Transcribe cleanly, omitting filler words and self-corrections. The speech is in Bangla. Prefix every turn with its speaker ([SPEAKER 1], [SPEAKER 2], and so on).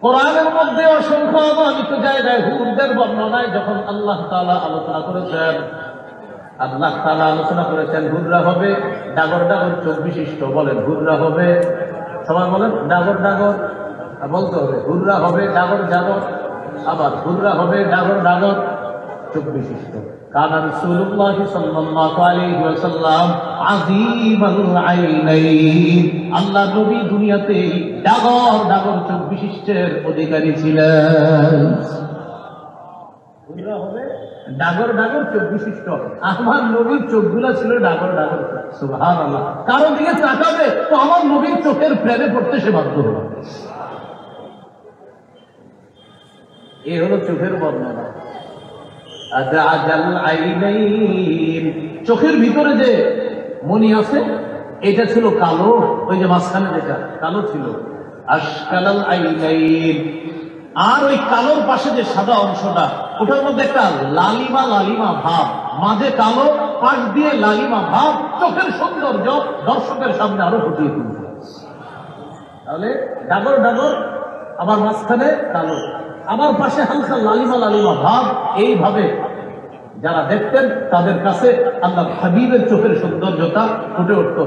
[SPEAKER 1] কোরআনের মধ্যে অসংখ্য অগণিত জায়গায় হুরদের বর্ণনায় যখন আল্লাহ তাআলা আলোচনা করেছেন, আল্লাহ তাআলা আলোচনা করেছেন হুররা হবে ডাগর ডাগর চোখ বিশিষ্ট। বলেন হুররা হবে, সবাই বলেন ডাগর ডাগর, বলতে হবে হুররা হবে ডাগর ডাগর, আবার হুররা হবে ডাগর ডাগর চোখ বিশিষ্ট। কানা রাসূলুল্লাহ সাল্লাল্লাহু আলাইহি ওয়াসাল্লাম আযীমাল আইনাইন, আল্লাহ নবী দুনিয়াতে ডাগর ডাগর চোখ বিশিষ্টের অধিকারী ছিলেন। হুররা হবে ডাগর ডাগর চোখ বিশিষ্ট, আমার নবীর চোখগুলো ছিল ডাগর ডাগর। সুবহানাল্লাহ। কারো দিকে তাকাবে তো আমার নবীর চোখের প্রেমে পড়তে সে বাধ্য হবে। এই হলো চোখের বর্ণনা। চোখের ভিতরে যে মনি আছে এটা ছিল কালো, ওই যে মাঝখানে যেটা কালো ছিল আশকালাল আইনাইন। আর ওই কালোর পাশে যে সাদা অংশটা ওটার মধ্যে একটা লালিমা লালিমা ভাব, মাঝে কালো পাশ দিয়ে লালিমা ভাব, চোখের সৌন্দর্য দর্শকের সামনে আরো ফুটিয়ে তুলবে। তাহলে ডাগর ডাগর, আবার মাঝখানে কালো, আমার পাশে হালকা লালিমা লালিমা ভাব, এইভাবে যারা দেখতেন তাদের কাছে আল্লাহ হাবিবের চোখের সৌন্দর্যতা ফুটে উঠত।